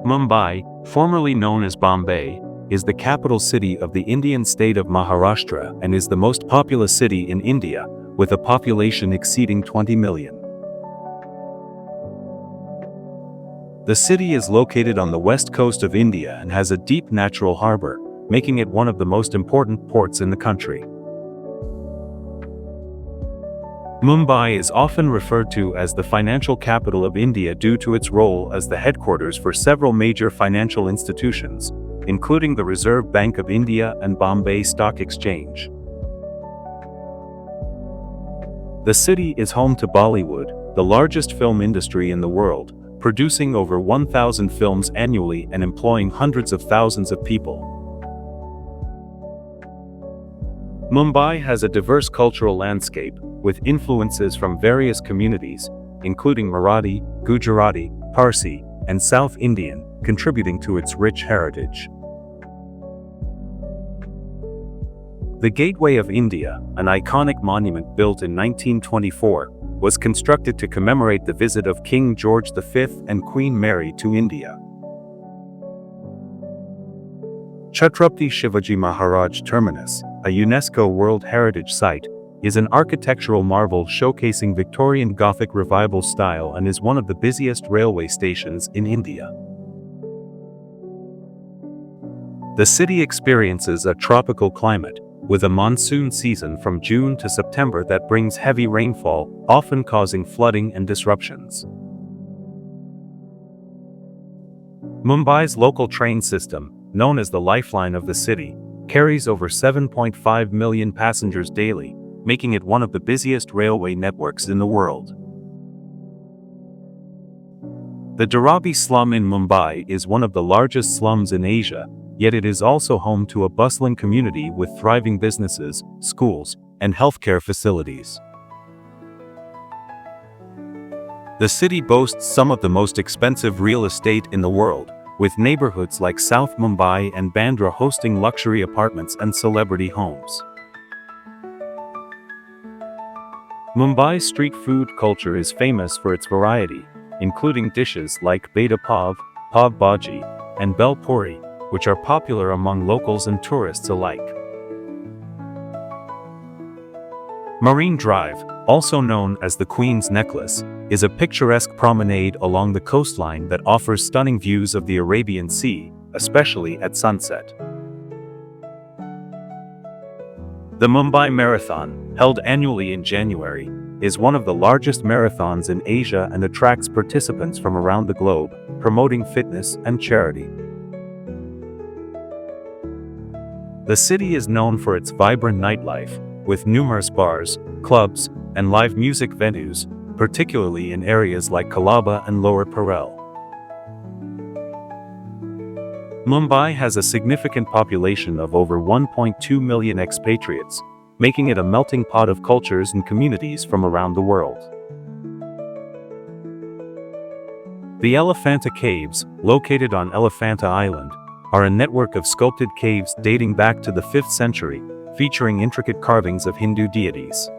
Mumbai, formerly known as Bombay, is the capital city of the Indian state of Maharashtra and is the most populous city in India, with a population exceeding 20 million. The city is located on the west coast of India and has a deep natural harbor, making it one of the most important ports in the country. Mumbai is often referred to as the financial capital of India due to its role as the headquarters for several major financial institutions, including the Reserve Bank of India and Bombay Stock Exchange. The city is home to Bollywood, the largest film industry in the world, producing over 1,000 films annually and employing hundreds of thousands of people. Mumbai has a diverse cultural landscape, with influences from various communities, including Marathi, Gujarati, Parsi, and South Indian, contributing to its rich heritage. The Gateway of India, an iconic monument built in 1924, was constructed to commemorate the visit of King George V and Queen Mary to India. Chhatrapati Shivaji Maharaj Terminus, a UNESCO World Heritage Site, is an architectural marvel showcasing Victorian Gothic revival style and is one of the busiest railway stations in India. The city experiences a tropical climate, with a monsoon season from June to September that brings heavy rainfall, often causing flooding and disruptions. Mumbai's local train system, known as the lifeline of the city, carries over 7.5 million passengers daily, making it one of the busiest railway networks in the world. The Dharavi slum in Mumbai is one of the largest slums in Asia, yet it is also home to a bustling community with thriving businesses, schools, and healthcare facilities. The city boasts some of the most expensive real estate in the world, with neighborhoods like South Mumbai and Bandra hosting luxury apartments and celebrity homes. Mumbai's street food culture is famous for its variety, including dishes like beta pav, pav bhaji, and bel puri, which are popular among locals and tourists alike. Marine Drive, also known as the Queen's Necklace, is a picturesque promenade along the coastline that offers stunning views of the Arabian Sea, especially at sunset. The Mumbai Marathon, held annually in January, is one of the largest marathons in Asia and attracts participants from around the globe, promoting fitness and charity. The city is known for its vibrant nightlife, with numerous bars, clubs, and live music venues, particularly in areas like Colaba and Lower Parel. Mumbai has a significant population of over 1.2 million expatriates, making it a melting pot of cultures and communities from around the world. The Elephanta Caves, located on Elephanta Island, are a network of sculpted caves dating back to the 5th century, featuring intricate carvings of Hindu deities.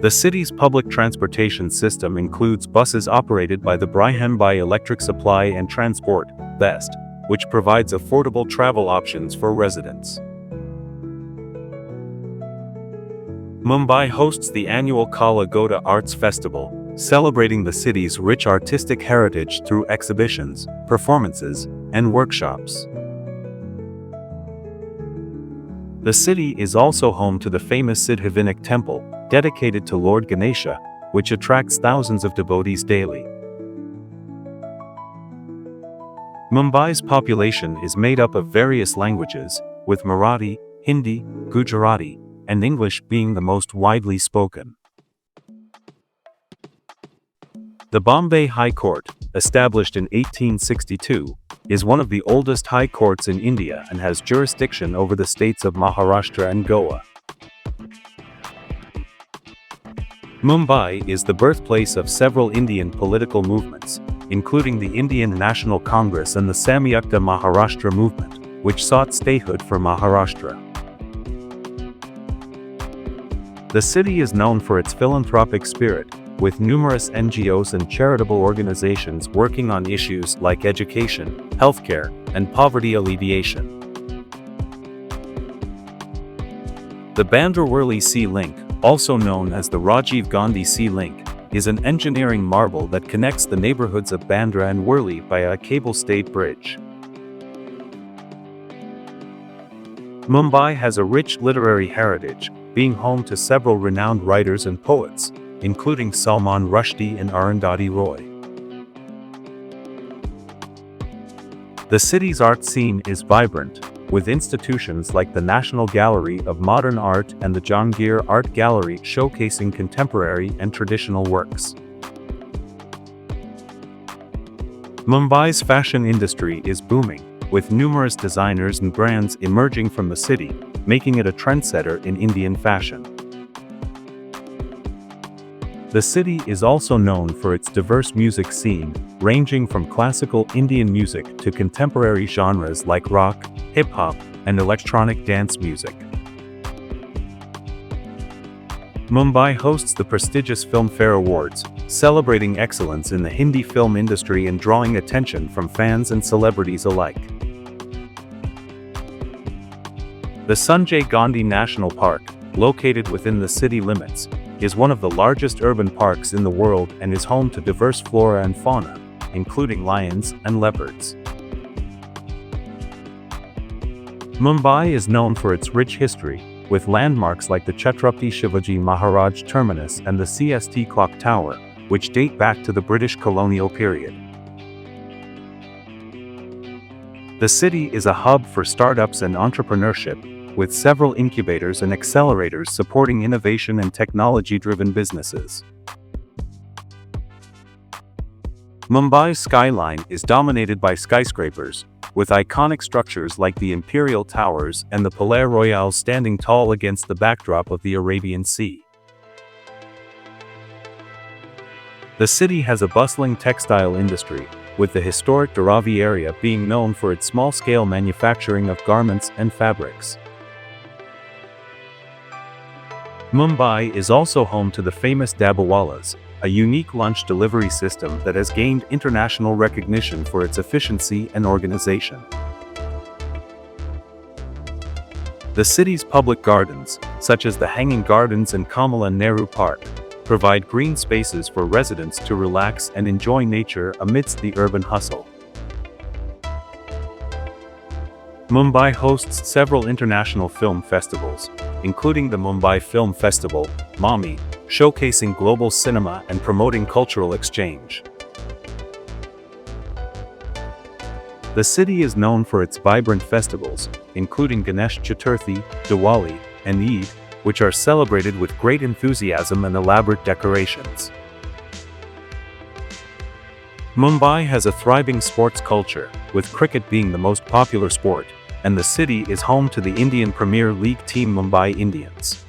The city's public transportation system includes buses operated by the Brihambhai Electric Supply and Transport, BEST, which provides affordable travel options for residents. Mumbai hosts the annual Kala Ghoda Arts Festival, celebrating the city's rich artistic heritage through exhibitions, performances, and workshops. The city is also home to the famous Siddhivinayak Temple, dedicated to Lord Ganesha, which attracts thousands of devotees daily. Mumbai's population is made up of various languages, with Marathi, Hindi, Gujarati, and English being the most widely spoken. The Bombay High Court, established in 1862, is one of the oldest high courts in India and has jurisdiction over the states of Maharashtra and Goa. Mumbai is the birthplace of several Indian political movements, including the Indian National Congress and the Samyukta Maharashtra movement, which sought statehood for Maharashtra. The city is known for its philanthropic spirit, with numerous NGOs and charitable organizations working on issues like education, healthcare, and poverty alleviation. The Bandra-Worli Sea Link, also known as the Rajiv Gandhi Sea Link, is an engineering marvel that connects the neighborhoods of Bandra and Worli via a cable-stayed bridge. Mumbai has a rich literary heritage, being home to several renowned writers and poets, including Salman Rushdie and Arundhati Roy. The city's art scene is vibrant, with institutions like the National Gallery of Modern Art and the Jahangir Art Gallery showcasing contemporary and traditional works. Mumbai's fashion industry is booming, with numerous designers and brands emerging from the city, making it a trendsetter in Indian fashion. The city is also known for its diverse music scene, ranging from classical Indian music to contemporary genres like rock, hip-hop, and electronic dance music. Mumbai hosts the prestigious Filmfare Awards, celebrating excellence in the Hindi film industry and drawing attention from fans and celebrities alike. The Sanjay Gandhi National Park, located within the city limits, is one of the largest urban parks in the world and is home to diverse flora and fauna, including lions and leopards. Mumbai is known for its rich history, with landmarks like the Chhatrapati Shivaji Maharaj Terminus and the CST Clock Tower, which date back to the British colonial period. The city is a hub for startups and entrepreneurship, with several incubators and accelerators supporting innovation and technology-driven businesses. Mumbai's skyline is dominated by skyscrapers, with iconic structures like the Imperial Towers and the Palais Royal standing tall against the backdrop of the Arabian Sea. The city has a bustling textile industry, with the historic Dharavi area being known for its small-scale manufacturing of garments and fabrics. Mumbai is also home to the famous Dabbawalas, a unique lunch delivery system that has gained international recognition for its efficiency and organization. The city's public gardens, such as the Hanging Gardens and Kamala Nehru Park, provide green spaces for residents to relax and enjoy nature amidst the urban hustle. Mumbai hosts several international film festivals, including the Mumbai Film Festival, MAMI, showcasing global cinema and promoting cultural exchange. The city is known for its vibrant festivals, including Ganesh Chaturthi, Diwali, and Eid, which are celebrated with great enthusiasm and elaborate decorations. Mumbai has a thriving sports culture, with cricket being the most popular sport, and the city is home to the Indian Premier League team Mumbai Indians.